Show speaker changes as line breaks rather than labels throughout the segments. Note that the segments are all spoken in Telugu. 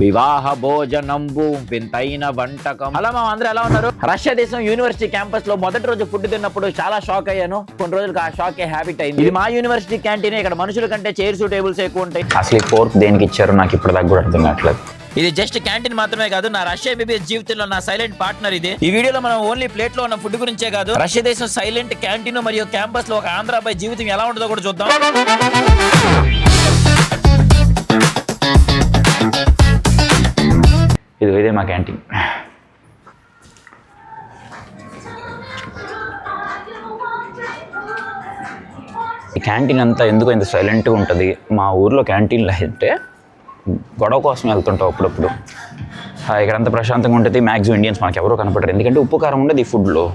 వివాహ భోజనంబు వింతైన వంటకం. అలా మా అందరూ ఎలా ఉన్నారు? రష్యా దేశం యూనివర్సిటీ క్యాంపస్ లో మొదటి రోజు ఫుడ్ తిన్నప్పుడు చాలా షాక్ అయ్యాను. కొన్ని రోజులకు ఆ షాక్ హ్యాబిట్ అయింది. ఇది మా యూనివర్సిటీ క్యాంటీన్. ఇక్కడ మనుషుల కంటే చైర్స్ టేబుల్స్ ఎక్కువ ఉంటాయి.
అసలు ఈ ఫోర్క్ దేనికి ఇచ్చారో నాకు ఇప్పుడు దాకా కూడా అర్థం కావట్లేదు.
ఇది జస్ట్ క్యాంటీన్ మాత్రమే కాదు, నా రష్యా ఎంబీబీఎస్ జీవితంలో నా సైలెంట్ పార్ట్నర్ ఇది. ఈ వీడియోలో మనం ఓన్లీ ప్లేట్ లో ఉన్న ఫుడ్ గురించే కాదు, రష్యా దేశం సైలెంట్ క్యాంటీన్ మరియు క్యాంపస్ లో ఒక ఆంధ్ర అబ్బాయి జీవితం ఎలా ఉంటుందో కూడా చూద్దాం.
ఇదే మా క్యాంటీన్. ఈ క్యాంటీన్ అంతా ఎందుకు ఇంత సైలెంట్గా ఉంటుంది? మా ఊర్లో క్యాంటీన్లో అయితే గొడవ కోసం వెళ్తుంటాం అప్పుడప్పుడు. ఇక్కడంతా ప్రశాంతంగా ఉంటుంది. మ్యాక్సిమం ఇండియన్స్ మనకి ఎవరో కనపడరు, ఎందుకంటే ఉప్పు కారం ఉండదు ఈ ఫుడ్లో.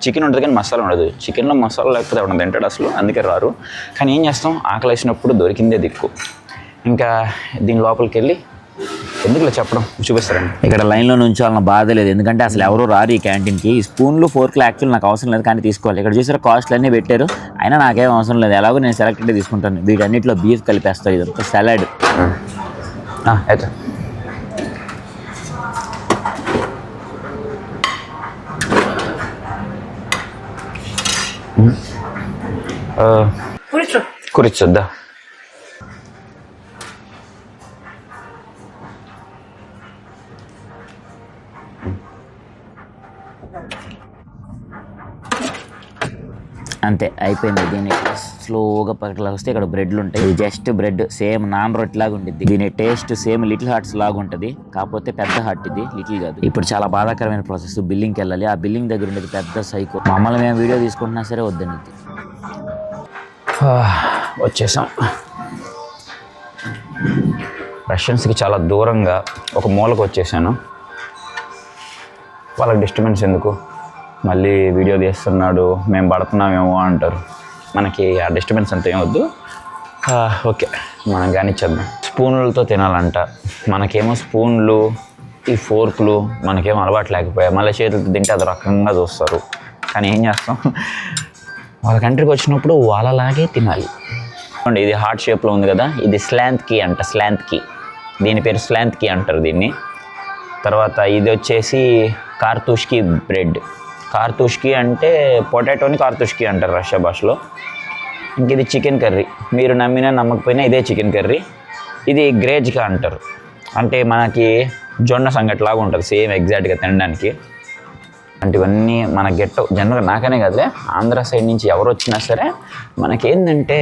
చికెన్ ఉంటుంది కానీ మసాలా ఉండదు. చికెన్లో మసాలా లేకపోతే ఎవరైనా తింటాడు అసలు, అందుకే రారు. కానీ ఏం చేస్తాం, ఆకలి వేసినప్పుడు దొరికిందే దిక్కు. ఇంకా దీని లోపలికి వెళ్ళి ఎందుకు చెప్పడం చూపిస్తారండి.
ఇక్కడ లైన్లో నుంచాలన్న బాధ లేదు, ఎందుకంటే అసలు ఎవరు రారు ఈ క్యాంటీన్కి. ఈ స్పూన్లు ఫోర్క్లు యాక్చువల్ నాకు అవసరం లేదు, కానీ తీసుకోవాలి. ఇక్కడ చూసారా కాస్ట్లు అన్నీ పెట్టారు, అయినా నాకేం అవసరం లేదు. ఎలాగో నేను సెలెక్టెడ్ తీసుకుంటాను. వీటన్నిటిలో బీఫ్ కలిపేస్తాను. ఇదంతా సలాడ్.
అయితే కూర్చోద్దా?
అంతే అయిపోయింది. దీన్ని స్లోగా పక్కలా వస్తే ఇక్కడ బ్రెడ్లు ఉంటాయి. జస్ట్ బ్రెడ్ సేమ్ నాన్ రొట్టె లాగా ఉంటుంది. దీని టేస్ట్ సేమ్ లిటిల్ హార్ట్స్ లాగా ఉంటుంది, కాకపోతే పెద్ద హార్ట్ ఇది, లిటిల్ కాదు. ఇప్పుడు చాలా బాధాకరమైన ప్రాసెస్. బిల్లింగ్కి వెళ్ళాలి. ఆ బిల్లింగ్ దగ్గర ఉండేది పెద్ద సైకో. మమ్మల్ని మేము వీడియో తీసుకుంటున్నా సరే వద్దని.
వచ్చేసాం. రష్యన్స్కి చాలా దూరంగా ఒక మూలకు వచ్చేసాను. వాళ్ళకి డిస్టర్బెన్స్ ఎందుకు? మళ్ళీ వీడియో తీస్తున్నాడు మేము పడుతున్నామేమో అంటారు. మనకి ఆ డిస్టర్బెన్స్ అంత ఏమొద్దు. ఓకే, మనం కానిచ్చేద్దాం. స్పూన్లతో తినాలంట. మనకేమో స్పూన్లు, ఈ ఫోర్క్లు మనకేమో అలవాటు లేకపోయా. మళ్ళీ చేతులతో తింటే అది రకంగా చూస్తారు. కానీ ఏం చేస్తాం, వాళ్ళ కంట్రీకి వచ్చినప్పుడు వాళ్ళలాగే తినాలి. ఇది హార్ట్ షేప్లో ఉంది కదా, ఇది స్లాంత్ కీ అంట. స్లాంత్ కీ, దీని పేరు స్లాంత్ కీ అంటారు దీన్ని. తర్వాత ఇది వచ్చేసి కార్తూష్కి బ్రెడ్. కార్తూష్కి అంటే పొటాటోని కార్తూష్కి అంటారు రష్యా భాషలో. ఇంక ఇది చికెన్ కర్రీ. మీరు నమ్మినా నమ్మకపోయినా ఇదే చికెన్ కర్రీ. ఇది గ్రేజ్కా అంటారు, అంటే మనకి జొన్న సంగట్లాగా ఉంటుంది సేమ్ ఎగ్జాక్ట్గా తినడానికి. అంటే ఇవన్నీ మన జనరల్గా నాకనే కదలే, ఆంధ్ర సైడ్ నుంచి ఎవరు వచ్చినా సరే మనకేంటంటే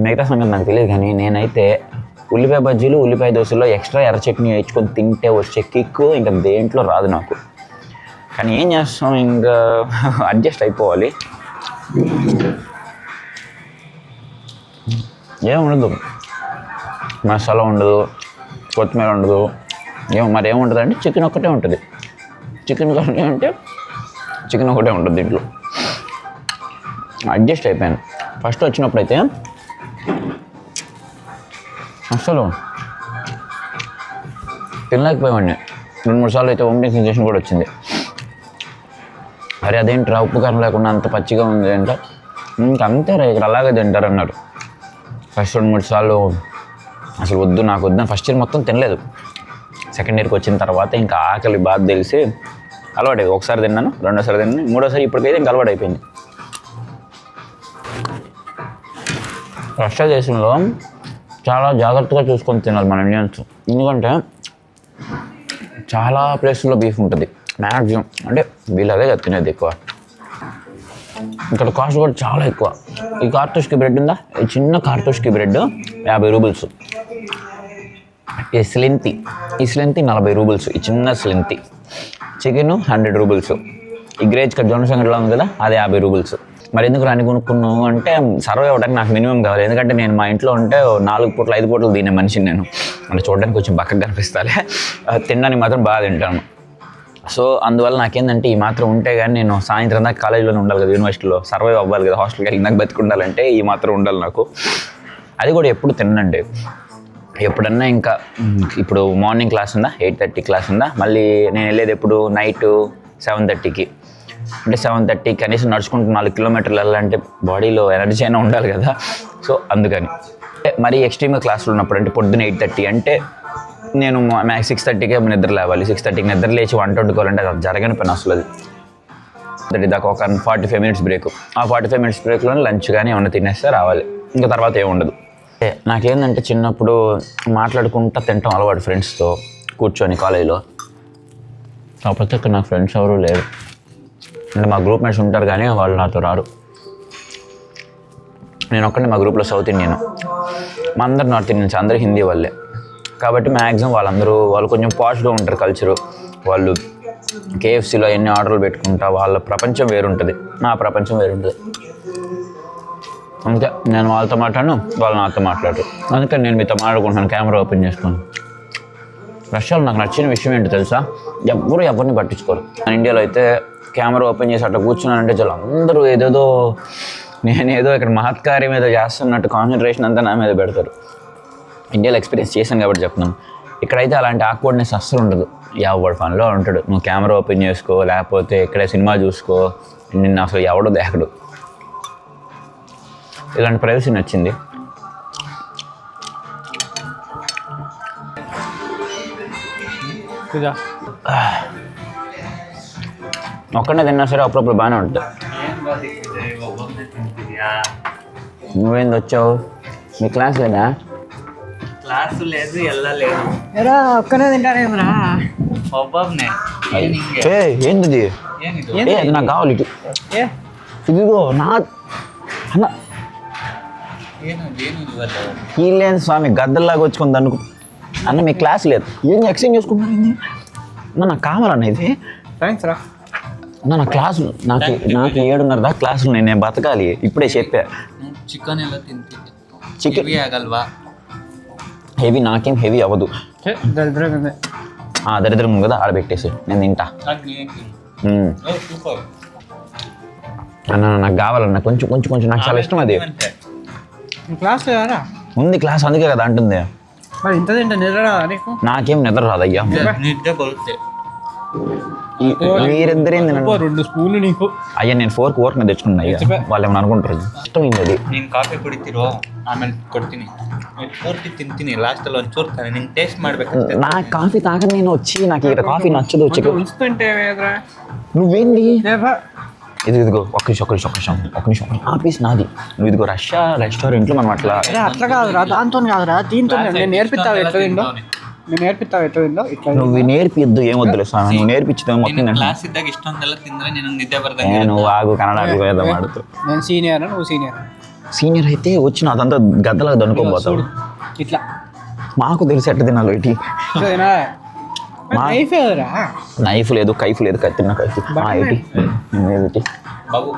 మిగతా సంగతి నాకు తెలియదు, కానీ నేనైతే ఉల్లిపాయ బజ్జీలు, ఉల్లిపాయ దోశల్లో ఎక్స్ట్రా ఎర్ర చట్నీ వేయించుకొని తింటే వచ్చే కిక్కు ఇంకా దేంట్లో రాదు నాకు. కానీ ఏం చేస్తాం, ఇంకా అడ్జస్ట్ అయిపోవాలి. ఏముండదు, మసాలా ఉండదు, కొత్తిమీర ఉండదు, మరి ఏముంటుంది అంటే చికెన్ ఒక్కటే ఉంటుంది. చికెన్ కర్రీ అంటే చికెన్ ఒకటే ఉంటుంది దీంట్లో. అడ్జస్ట్ అయిపోయాను. ఫస్ట్ వచ్చినప్పుడు అయితే అసలు తినలేకపోయామండి. 2-3 సార్లు అయితే వామిటింగ్ సెన్సేషన్ కూడా వచ్చింది. అరే అదేంటి ఉప్పు కారం లేకుండా అంత పచ్చిగా ఉంది అంటే, ఇంకా అంతేరా ఇక్కడ అలాగే తింటారు అన్నారు. ఫస్ట్ 2-3 సార్లు అసలు వద్దు, నాకు వద్దు. ఫస్ట్ ఇయర్ మొత్తం తినలేదు. సెకండ్ ఇయర్కి వచ్చిన తర్వాత ఇంకా ఆకలి బాధ తెలిసి అలవాటు. ఒకసారి తిన్నాను, రెండోసారి తిన్నాను, మూడోసారి ఇప్పటికైతే ఇంకా అలవాటు అయిపోయింది. రష్యా దేశంలో చాలా జాగ్రత్తగా చూసుకొని తినాలి మన ఇండియన్స్, ఎందుకంటే చాలా ప్లేస్లో బీఫ్ ఉంటుంది మ్యాక్సిమం. అంటే వీళ్ళు అదే తినేది ఎక్కువ. ఇక్కడ కాస్ట్ కూడా చాలా ఎక్కువ. ఈ కార్తూష్కి బ్రెడ్ ఉందా, ఈ చిన్న కార్తూష్కి బ్రెడ్ 50 రూబుల్స్. ఈ స్లెంతి 40 రూబుల్స్, ఈ చిన్న స్లెంతి. Chicken 100 roubles. ఈ గ్రేజ్ కట్ జొన్న సంగట్లో ఉంది కదా, అది 50 రూబుల్స్. మరి ఎందుకు రాని కొనుక్కున్నావు అంటే, సర్వే అవ్వడానికి నాకు మినిమం కావాలి. ఎందుకంటే నేను మా ఇంట్లో ఉంటే 4 పూటలు 5 పూటలు తినే మనిషిని నేను. అంటే చూడడానికి కొంచెం బక్కగా కనిపిస్తాలే, తినడానికి మాత్రం బాగా తింటాను. సో అందువల్ల నాకేంటంటే ఈ మాత్రం ఉంటే కానీ నేను సాయంత్రం దాకా కాలేజీలోనే ఉండాలి కదా, యూనివర్సిటీలో సర్వైవ్ అవ్వాలి కదా, హాస్టల్కి వెళ్ళి నాకు బతికుండాలంటే ఈ మాత్రం ఉండాలి నాకు. అది కూడా ఎప్పుడు తినండి. ఎప్పుడన్నా ఇంకా ఇప్పుడు మార్నింగ్ క్లాస్ ఉందా, 8:30 క్లాస్ ఉందా, మళ్ళీ నేను వెళ్ళేది ఎప్పుడు నైట్ 7:30కి. అంటే 7:30 కనీసం నడుచుకుంటూ 4 కిలోమీటర్లు వెళ్ళాలంటే బాడీలో ఎనర్జీ అయినా ఉండాలి కదా. సో అందుకని మరి ఎక్స్ట్రీమ్గా క్లాసులు ఉన్నప్పుడు అంటే పొద్దున్న 8:30 అంటే నేను 6:30కే నిద్ర లేవాలి. 6:30కి నిద్ర లేచి వంట వండుకోవాలంటే అది జరగని పని అసలు. అది దాకా ఒక 45 మినిట్స్ బ్రేక్. ఆ 45 మినిట్స్ బ్రేక్లో లంచ్ కానీ ఏమన్నా తినేస్తే రావాలి. ఇంకా తర్వాత ఏమి ఉండదు. నాకేంటంటే చిన్నప్పుడు మాట్లాడుకుంటా తింటాం అలవాటు ఫ్రెండ్స్తో కూర్చొని కాలేజీలో. కాకపోతే ఇక్కడ నాకు ఫ్రెండ్స్ ఎవరు లేరు. అంటే మా గ్రూప్ మేట్స్ ఉంటారు కానీ వాళ్ళు నాతో రారు. నేను ఒక్కడే మా గ్రూప్లో సౌత్ ఇండియన్, మా అందరు నార్త్ ఇండియన్స్, అందరూ హిందీ వాళ్ళే. కాబట్టి మ్యాక్సిమం వాళ్ళు కొంచెం పాష్గా ఉంటారు కల్చరు. వాళ్ళు KFCలో ఎన్ని ఆర్డర్లు పెట్టుకుంటా, వాళ్ళ ప్రపంచం వేరుంటుంది, నా ప్రపంచం వేరుంటుంది. అందుకే నేను వాళ్ళతో మాట్లాడను, వాళ్ళు నాతో మాట్లాడరు. అందుకని నేను మీతో మాట్లాడుకుంటున్నాను కెమెరా ఓపెన్ చేసుకొని. రష్యాలో నాకు నచ్చిన విషయం ఏంటో తెలుసా, ఎవరిని పట్టించుకోరు. ఇండియాలో అయితే కెమెరా ఓపెన్ చేసి అట్లా కూర్చున్నానంటే చాలా అందరూ ఏదేదో నేనేదో ఇక్కడ మహత్కార్యం ఏదో చేస్తున్నట్టు కాన్సన్ట్రేషన్ అంతా నా మీద పెడతారు. ఇండియాలో ఎక్స్పీరియన్స్ చేశాను కాబట్టి చెప్తున్నాను. ఇక్కడైతే అలాంటి ఆక్వర్డ్నెస్ అస్సలు ఉండదు. ఎవడు పనిలో ఉంటాడు, నువ్వు కెమెరా ఓపెన్ చేసుకో, లేకపోతే ఇక్కడే సినిమా చూసుకో, నిన్ను అసలు ఎవడో దేకడు. ఇలాంటి ప్రైవసీ నచ్చింది. ఒక్కడే తిన్నా సరే అప్పుడప్పుడు బాగానే ఉంటుంది. నువ్వేంది వచ్చావు? మీ క్లాస్ లేదా?
క్లాసు లేదు, వెళ్ళలేదు.
ఎరా ఒక్కనే తింటానేమరా?
ఏంటిది? అది నాకు కావాలి. ఇదిగో నా అన్న లేదు స్వామి, గద్దల్లాగా వచ్చుకుంది అనుకో. అన్న మీ క్లాస్ లేదు, ఏం ఎక్స్చేంజ్ చేసుకుంటున్నాను అన్న? నాకు కావాలన్న ఇది.
థ్యాంక్స్ రా.
నా క్లాసు నాకు 7:30 దాకా క్లాసులు నేను బతకాలి. ఇప్పుడే చెప్పా.
చికెన్ ఎలా తింటే
చికెన్
ఆగలవా?
హెవీ నాకేం హెవీ అవ్వదు. దరిద్రం కదా, ఆడబెట్టేసి నేను తింటా. అన్న నాకు కావాలన్న కొంచెం కొంచెం కొంచెం, నాకు చాలా ఇష్టం అది.
క్లాస్ లేదారా?
ఉంది క్లాస్, అందుకే కదా అంటుంది.
మరి ఇంత తింటా నిద్ర రాదా నీకు?
నాకేం నిద్ర రాదయ్యా.
నిద్ర కొలితే
మీరిద్దరేంది?
2 స్పూన్లు నీకు.
అయ్యా నేను 4 కోర్క్ తెచ్చుకున్నా. అయ్యా వాళ్ళు ఏమైనా అనుకుంటారు. ఇష్టమైంది అది.
ನೀನು ಕಾಫಿ ಕುಡಿತಿರೋ ಆಮೇಲೆ ಕೊಡ್ತೀನಿ. ಪೂರ್ತಿ ತಿಂತೀನಿ, ಲಾಸ್ಟಲ್ಲಿ ಒಂಚೂರು ತಾನೆ ನಿಂಗೆ ಟೇಸ್ಟ್ ಮಾಡ್ಬೇಕಂತೆ.
నా కాఫీ తాగని నేను వచ్చి నాకు ఇక్కడ కాఫీ నచ్చదు.
ఉంచుతుంటే
నువ్వేంది ఇదిగో ఒక్క నిమిషం ఆఫీస్ నాది. నువ్వు ఇదిగో రష్యా రెస్టారెంట్లో మనం అట్లా
అట్లా కాదురా, దాంతో కాదురా, దీంతో నేను నేర్పిస్తావు ఎట్లా తిందో. ఇట్లా
నువ్వు నేర్పిద్దు, ఏం వద్దులే స్వామి. నువ్వు నేర్పించదు మొత్తం.
ಕ್ಲಾಸ್ ಇದ್ದಾಗ ಇಷ್ಟೊಂದೆಲ್ಲ ತಿಂದ್ರೆ ನಿನಗೆ ನಿದ್ದೆ ಬರ್ದಂಗೆ.
నేను ఆగు కన్నడ మాడుతూ.
నేను సీనియర్, నువ్వు
సీనియర్ అయితే వచ్చి అదంతా గద్దలాగా దనుకోబోతావు.
ఇట్లా
మాకు తెలిసి ఎట్ట తినాలి ఇటీ. నైఫ్ లేదు, కైఫ్ లేదు, కత్తిన కైఫ్ ఏటి.
బాబు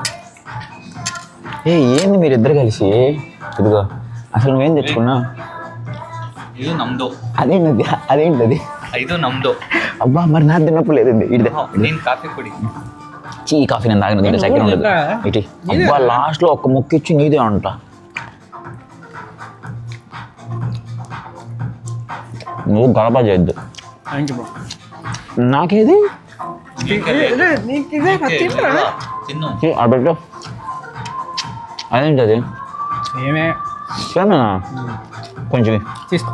ఏంది మీరిద్దరు కలిసి? ఇదిగో అసలు నువ్వేం తెచ్చుకున్నా?
ಇದು ನಮ್ದು.
అదేంటది?
ಇದು ನಮ್ದು.
అబ్బా మరి నాకు తిన్నప్పుడు లేదండి. ఇదే
ನೀನು కాఫీ కుడి.
ఈ కాఫీ నేను తాగిన దీంట్లో చక్కెర ఉండదు. ఇటీ అబ్బా లాస్ట్లో ఒక్క ముక్క ఇచ్చి నీదే అంట. నువ్వు గడప చేయొద్దు. నాకేది
తిన్ను.
అడబెట్టు. అదేంటది? సేమేనా? కొంచెం
తీసుకో.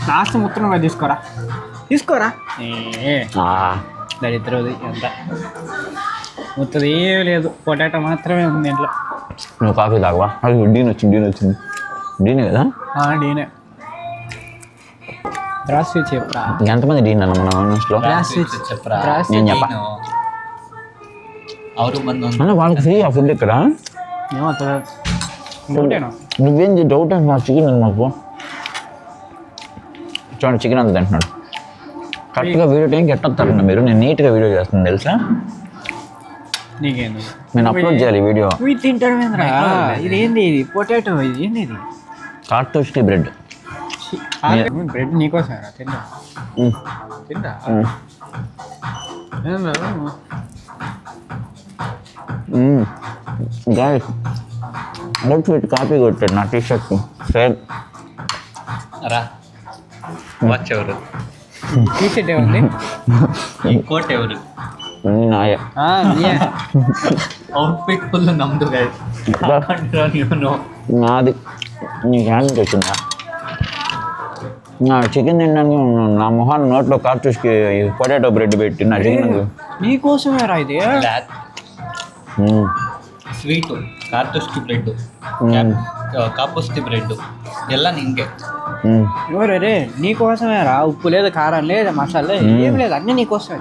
లాస్ట్ మొత్తం తీసుకోరా. దరిద్రది అంత మొత్తం ఏమీ లేదు, పొటాటో మాత్రమే ఉంది ఇంట్లో.
నువ్వు కాఫీ తాగవా? అది డీన్ వచ్చింది. డీనే కదా?
డీనే. ద్రాక్ష చెప్పరా?
ఎంతమంది డీన్ అన్న మన ఆన్లైన్స్లో?
చెప్పరా?
నేను చెప్పా.
ಅವರು ಬಂದು
అన్న వాళ్ళకి ఫ్రీ ఆ ఫుడ్ ఇక్కడ. నువ్వేంది డౌట్ అంటే మా చికెన్ ఉంది మాకు. చూడండి చికెన్ అంత తింటున్నాడు. కరెక్ట్గా వీడియో టైంకి ఎట్టొస్తారన్న మీరు. నేను నీట్గా వీడియో చేస్తాను తెలుసా.
నీకేంది
నేను అప్లోడ్ చేయాలి వీడియో.
తింటాడు. ఇదేంది? ఇది పొటాటో. ఇది ఏంది? ఇది
కార్టోస్టీ బ్రెడ్.
బ్రెడ్ నీకోసం తింటా.
గాయస్ అవుట్ఫిట్ కాపీ కొట్టాడు నా టీషర్ట్ సేమ్.
రా వాచ్ ఎవరు?
టీషర్ట్ ఏమండి?
ఈ కోట్ ఎవరు?
నాయ.
అవుట్ఫిట్ ఫుల్ నమ్దు గైస్.
నాది. నీకు హ్యాండ్ వచ్చిందా? నా చికెన్ తినడానికి నా మొహాన్ని నోట్లో కార్టూస్కి పొటాటో బ్రెడ్ పెట్టి నా చికెన్
నీకోసమే రా ఇది.
బ్లాక్ ಸ್ವೀಟು ಕಾರ್ಟೋಸ್ಟಿ ಬ್ರೆಡ್ಡು ಕಾಪೋಸ್ಟಿ ಬ್ರೆಡ್ಡು ಎಲ್ಲ ನಿಂಗೆ.
ఎవరే నీకోసమే రా. ఉప్పు లేదు, కారం లేదు, మసాలా లేదు, ఏం లేదు, అన్నీ నీకోసమే.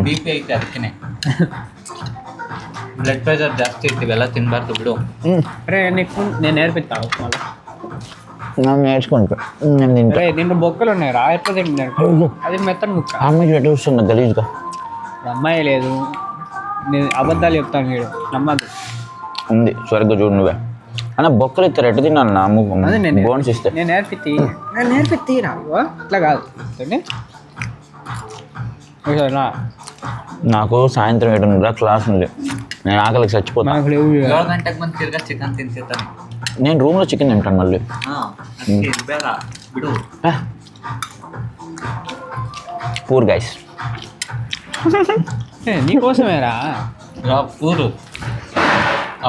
ಬಿ ಪಿ ಐತೆ ಅದಕ್ಕೆ ಬ್ಲಡ್ ಪ್ರೆಷರ್ ಜಾಸ್ತಿ ಐತಿ, ಇವೆಲ್ಲ ತಿನ್ನಬಾರ್ದು ಬಿಡು.
అరే నీకు నేను నేర్పిస్తాను మళ్ళీ.
నాకు నేర్చుకుంటా నేను తింటా.
అరే దీంట్లో బొక్కలు ఉన్నాయి రా, ఎట్లా తింటున్నారు? అది మెత్తని ముక్క.
అమ్మాయి ఎటు వస్తున్నా గలీజ్గా.
అమ్మాయి లేదు, నేను అబద్ధాలు చెప్తాను. మీరు నమ్మద్దు.
ఉంది స్వర్గ చూడు నువ్వే అన్న. బొక్కలు ఇస్తారు ఎట్టు తిన్నాను నా
అదే నేను
బోన్స్ ఇస్తే
నేను నేర్పిరా. ఇట్లా కాదు
నాకు సాయంత్రం 7:30 క్లాస్ ఉంది. నేను ఆకలికి చచ్చిపోతాను.
7 ಗಂಟೆಗೆ ಬಂದು ತಿರ್ಗಾ ಚಿಕನ್ ತಿಂತಿರ್ತಾನೆ.
నేను రూమ్లో చికెన్ తింటాను మళ్ళీ.
ಬೇಡ ಬಿಡು.
Poor guys.
నీకోసమేరా
పూరు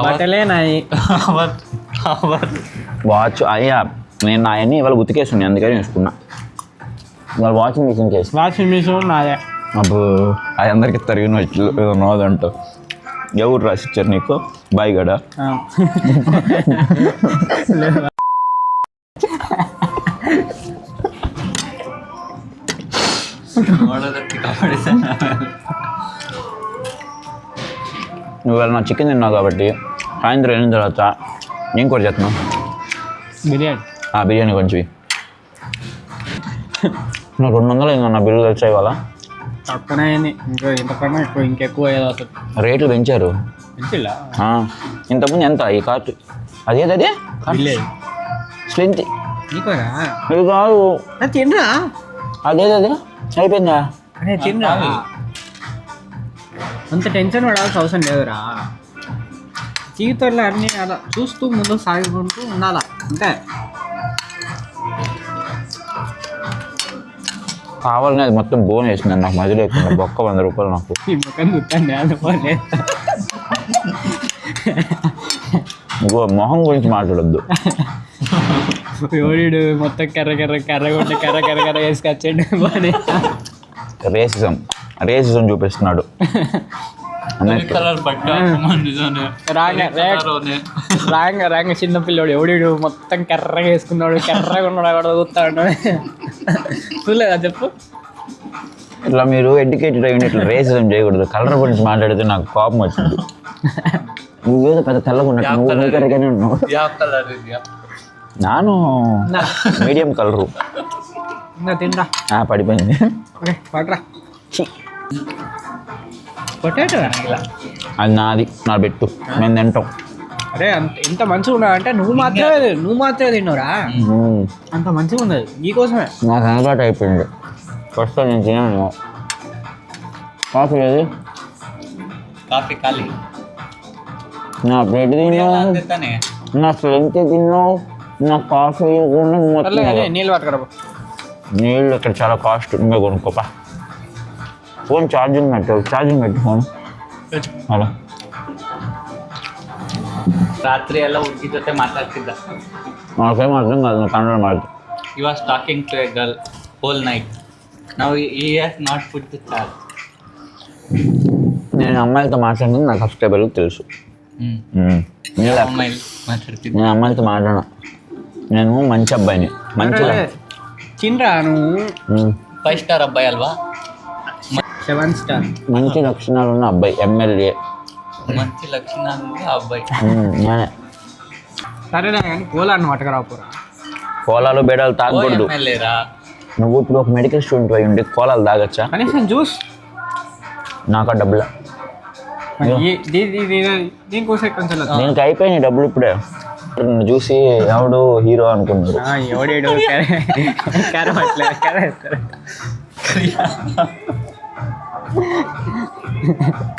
బట్టలే నాయి.
వాచ్ అయ్యా నేను నా అన్నీ ఇవాళ ఉతికేసి అందుకని వేసుకున్నా. ఇవాళ వాషింగ్ మిషన్ కేసు.
వాషింగ్ మిషన్ నాదే.
అప్పుడు అది అందరికి తరిగిన వచ్చి నోదంటావు. ఎవరు రాసిచ్చారు నీకు? బాయ్ గడా. నువ్వు నా చికెన్ తిన్నావు కాబట్టి సాయంత్రం వెళ్ళిన తర్వాత నేను కూడా చేస్తున్నావు
బిర్యానీ.
బిర్యానీ కొంచెం నాకు 200 ఇంకా నా బిల్లు కలిసి ఇవ్వాలా?
తక్కువనే ఇంకా ఇంతకన్నా ఇంకెక్కువ ఏదో అసలు
రేట్లు పెంచారు.
పెంచిల్లా?
ఇంతకుముందు ఎంత ఈ కార్టు? అదే స్లింట్.
నీకోరా
ఇది కాదు.
తినరా?
అదే అయిపోయిందా?
అదే తినరా. అంత టెన్షన్ పడాల్సిన అవసరం లేదురా. జీవితంలో అన్నీ అలా చూస్తూ ముందుకు సాగుకుంటూ ఉండాలా అంతే.
కావాలని అది మొత్తం బోన్ వేసింది నాకు మధ్యలో లేకుండా. బొక్క 100 రూపాయలు నాకు.
ఈ ముఖం చూస్తాను అనుకోలే.
ఇంకో మొహం గురించి మాట్లాడొద్దు.
ఎవడు మొత్తం కర్ర వేసుకొచ్చాడు.
రేసిజం చూపిస్తున్నాడు.
రాంగ చిన్న పిల్లోడు ఎవడు మొత్తం కర్రగా వేసుకున్నాడు. కర్రగా ఉన్నాడు, ఎవడ చూస్తాడు. చూడలేదా చెప్పు?
ఇట్లా మీరు ఎడ్యుకేటెడ్ అయిన ఇట్లా రేసిజం చేయకూడదు. కలర్ గురించి మాట్లాడితే నాకు కోపం వచ్చింది. నువ్వేదో పెద్ద తెల్లగా ఉన్నావు. నాను మీడియం కలరు.
ఇంకా తినరా.
పడిపోయింది.
పడరా. పొటాటో
అది నాది, నా పెట్టు, మేము తింటాం.
అరే ఎంత మంచిగా ఉన్నా అంటే నువ్వు మాత్రమే తిన్నావురా. అంత మంచిగా ఉన్నది నీకోసమే.
నాకు అలవాటు అయిపోయింది. ఫస్ట్ నేను తిన్నాను. కాఫీ ఏది?
కాఫీ ఖాళీ.
నా బ్రెడ్ తిన్నావు, నా స్ట్రెంత్ తిన్నావు, నా కాఫీ
నీళ్ళు పట్టుకరా.
నీళ్ళు ఇక్కడ చాలా కాస్ట్. ఇంకా కొనుక్కోపా. ఫోన్ ఛార్జింగ్ పెట్టు ఫోన్. ಅಲ್ಲ
ರಾತ್ರಿ ಎಲ್ಲ ಹುಡುಗಿ ಜೊತೆ ಮಾತಾಡ್ತಿದ್ದ.
ನಾಲ್ಕೇ ಮಾಡ್ತೀನಿ ಅದನ್ನ ಕನ್ನಡ ಮಾಡ್ತೀನಿ.
He was talking to a girl whole night. Now he has not put the charge.
నేను అమ్మాయిలతో మాట్లాడినది నాకు ఫస్ట్ టేబుల్కి తెలుసు.
అమ్మాయిలు మాట్లాడుతుంది.
నేను అమ్మాయిలతో మాట్లాడా. నేను మంచి అబ్బాయిని. మంచి
చిన్నరా నువ్వు
5 స్టార్ అబ్బాయి అల్వా.
7 స్టార్
మంచి లక్షణాలు ఉన్న అబ్బాయి. ఎమ్మెల్యే
మంచి లక్షణాలు ఉన్న అబ్బాయి.
నేనే.
సరేనా కానీ కోలాన్ని పట్టుకురాపోరా.
కోలాలు బేడాలు తాగకూడదు. నువ్వు ఇప్పుడు ఒక మెడికల్ స్టూడెంట్ అయి ఉండి కోలాలు తాగచ్చా?
కనీసం జ్యూస్.
నాకు డబ్బులా
దీనికోసం కొంచెం
దీనికి అయిపోయినాయి డబ్బులు ఇప్పుడే. నన్ను చూసి ఎవడు హీరో అనుకున్నారు.
ఎవడేడు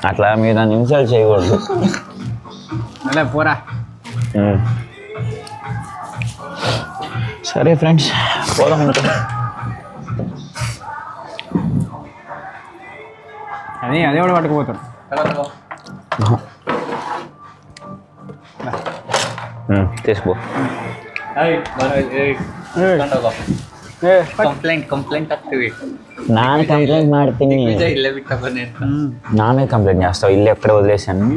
అట్లా మీరు దాన్ని ఇన్సల్ట్ చేయకూడదు.
అలా పోరా.
సరే ఫ్రెండ్స్ పోదాం.
అదే కూడా పట్టుకుపోతాడు.
తీసుకో.
ಕಂಪ್ಲೇಂಟ್ ಆಗ್ತೀವಿ.
ನಾನು ಕಂಪ್ಲೇಂಟ್ ಮಾಡ್ತೀನಿ.
ಇಲ್ಲೇ ಬಿಟ್ಟಪ್ಪನೇ ಅಂತ.
నామే కంప్లైంట్ చేస్తావు. ఇల్లు ఎక్కడ వదిలేసాను.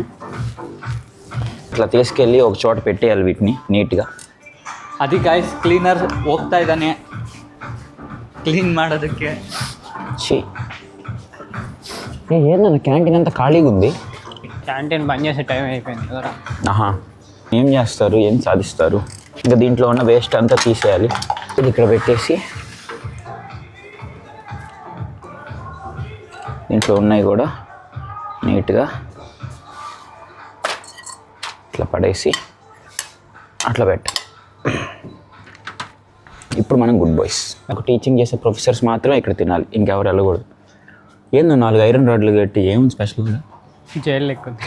ఇట్లా తీసుకెళ్ళి ఒక చోట పెట్టేయాలి వీటిని నీట్గా.
అది గాಯ್ಸ್ ಕ್ಲೀನರ್ ಹೋಗ್ತಾ ಇದ್ದಾನೆ ಕ್ಲೀನ್ ಮಾಡೋದಕ್ಕೆ.
ఏందన్న క్యాంటీన్ అంతా ఖాళీగా ఉంది.
క్యాంటీన్ బంద్ చేసే టైం అయిపోయింది కదా.
ఆహా, ఏం చేస్తారు, ఏం సాధిస్తారు? ఇంకా దీంట్లో ఉన్న వేస్ట్ అంతా తీసేయాలి. ఇది ఇక్కడ పెట్టేసి దీంట్లో ఉన్నాయి కూడా నీట్గా ఇట్లా పడేసి అట్లా పెట్ట. ఇప్పుడు మనం గుడ్ బాయ్స్. నాకు టీచింగ్ చేసే ప్రొఫెసర్స్ మాత్రమే ఇక్కడ తినాలి, ఇంకెవరు వెళ్ళకూడదు. ఏందో 4 ఐరన్ రాడ్లు కట్టి ఏముంది స్పెషల్ కూడా?
జైలు లెక్క ఉంది.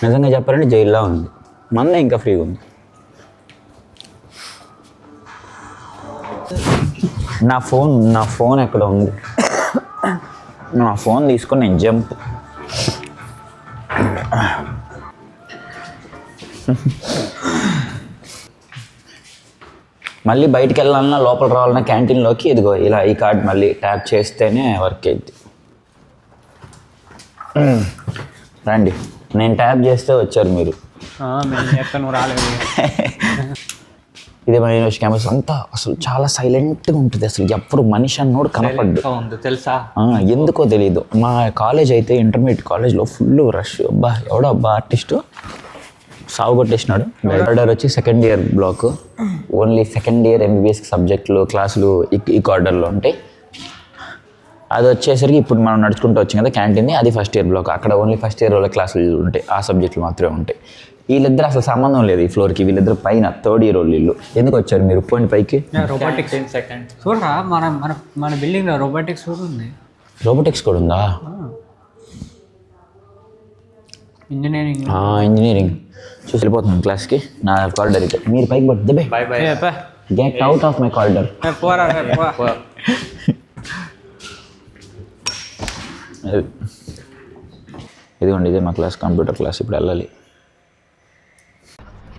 నిజంగా చెప్పాలంటే జైల్లో ఉంది. మందే ఇంకా ఫ్రీగా ఉంది. నా ఫోన్ ఎక్కడ ఉంది? నా ఫోన్ తీసుకొని నేను జంప్. మళ్ళీ బయటికి వెళ్ళాలన్నా లోపల రావాలన్నా క్యాంటీన్లోకి ఇదిగో ఇలా ఈ కార్డ్ మళ్ళీ ట్యాప్ చేస్తేనే వర్క్ అయింది. రండి, నేను ట్యాప్ చేస్తే వచ్చారు మీరు.
నువ్వు రాలేదు.
ఇదే మన యూనివర్సిటీ క్యాంపస్ అంతా అసలు చాలా సైలెంట్గా ఉంటుంది. అసలు ఎప్పుడు మనిషి అన్నోడు కనపడ్డు.
తెలుసా
ఎందుకో తెలీదు. మా కాలేజ్ అయితే ఇంటర్మీడియట్ కాలేజ్లో ఫుల్ రష్. అబ్బా ఎవడో అబ్బా ఆర్టిస్టు సాగు కొట్టేసినాడు. కార్డర్ వచ్చి second year block. Only second year MBBS సబ్జెక్టులు క్లాసులు ఈ కార్డర్లో ఉంటాయి. అది వచ్చేసరికి ఇప్పుడు మనం నడుచుకుంటూ వచ్చాం కదా క్యాంటీన్, అది ఫస్ట్ ఇయర్ బ్లాక్. అక్కడ ఓన్లీ ఫస్ట్ ఇయర్ వాళ్ళ క్లాసులు ఉంటాయి, ఆ సబ్జెక్టులు మాత్రమే ఉంటాయి. వీళ్ళిద్దరు అసలు సంబంధం లేదు ఈ ఫ్లోర్కి. వీళ్ళిద్దరు పైన థర్డ్ ఇయర్ వాళ్ళు. ఇల్లు ఎందుకు వచ్చారు మీరు? పోండి పైకి.
రోబోటిక్స్ చూడరా, మన బిల్డింగ్లో రోబోటిక్స్ కూడా ఉంది.
రోబోటిక్స్ కూడా ఉందా? ఇంజనీరింగ్ చూసి వెళ్ళిపోతున్నాను క్లాస్కి. నా కారిడర్ ఇక మీరు పైకి పడుతుంది. Get out of my corridor. ఇదిగోండి, ఇదే మా క్లాస్, కంప్యూటర్ క్లాస్. ఇప్పుడు వెళ్ళాలి.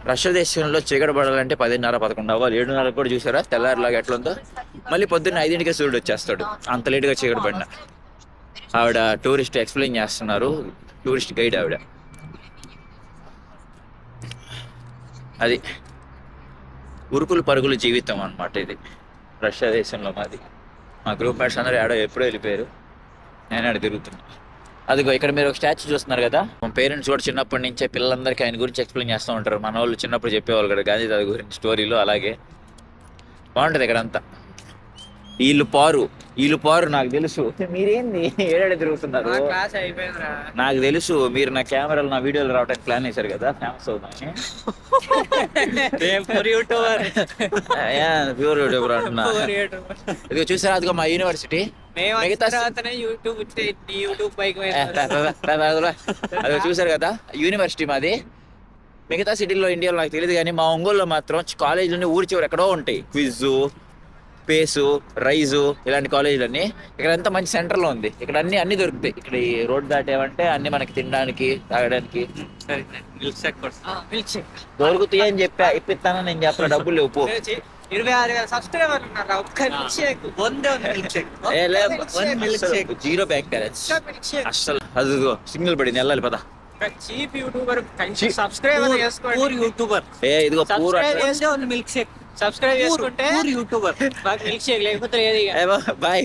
రష్యా దేశంలో చీకటి పడాలంటే 10:30, 11 అవ్వాలి. 7:30 కూడా చూసారా తెల్లారిలాగా ఎట్లా ఉందో. మళ్ళీ పొద్దున్న 5కే సూర్యుడు వచ్చేస్తాడు. అంత లేటుగా చీకటి పడిన. ఆవిడ టూరిస్ట్ ఎక్స్ప్లెయిన్ చేస్తున్నారు, టూరిస్ట్ గైడ్ ఆవిడ. అది ఉరుకులు పరుగులు జీవితం అన్నమాట ఇది రష్యా దేశంలో. మాది మా గ్రూప్ మేట్స్ అందరూ ఆడ ఎప్పుడో వెళ్ళిపోయారు, నేను ఆడ తిరుగుతున్నా. అదిగో ఇక్కడ మీరు ఒక స్టాచ్యూ చూస్తున్నారు కదా. మా పేరెంట్స్ కూడా చిన్నప్పటి నుంచే పిల్లలందరికీ ఆయన గురించి ఎక్స్ప్లెయిన్ చేస్తూ ఉంటారు. మన వాళ్ళు చిన్నప్పుడు చెప్పేవాళ్ళు కదా గాంధీ తాత గురించి స్టోరీలు. అలాగే బాగుంటుంది ఇక్కడంతా. వీళ్ళు పారు నాకు తెలుసు. మీరేంది ఏడాడు తిరుగుతున్నారు? నాకు తెలుసు మీరు నా కెమెరాలు నా వీడియోలు రావడానికి ప్లాన్ చేశారు కదా, ఫేమస్ అవుతాను. ప్యూర్ యూట్యూబర్ అంటున్నా. ఇదిగో చూసారా, అదిగో మా యూనివర్సిటీ. అదిగో చూసారు కదా యూనివర్సిటీ మాది. మిగతా సిటీల్లో ఇండియాలో నాకు తెలియదు, కానీ మా ఒంగోలులో మాత్రం కాలేజీలన్నీ ఊరి చివరి ఎక్కడో ఉంటాయి. క్విజ్, పేసు, రైజు ఇలాంటి కాలేజీలన్నీ. ఇక్కడ అంతా మంచి సెంటర్లో ఉంది. ఇక్కడ అన్ని దొరుకుతాయి. ఇక్కడ ఈ రోడ్ దాటేవంటే అన్ని మనకి తినడానికి తాగడానికి దొరుకుతాయి అని చెప్పా. ఇప్పిస్తానని నేను చెప్పా, డబ్బులు లేవు. పో
26,000 సబ్స్క్రైబర్లు ఉన్నారు. ఒక్క మిల్క్ షేక్
0 బ్యాంక్ బ్యాలెన్స్ అసలు. అదిగో సిగ్నల్ పడింది, వెళ్ళాలి పద.
చీప్ యూట్యూబర్ సబ్స్క్రైబర్ చేసుకోండి. యూట్యూబర్
ఇదిగో
మిల్క్ షేక్ సబ్స్క్రైబ్ చేసుకుంటే యూట్యూబర్. మిల్క్ షేక్ లేకపోతే
బాయ్.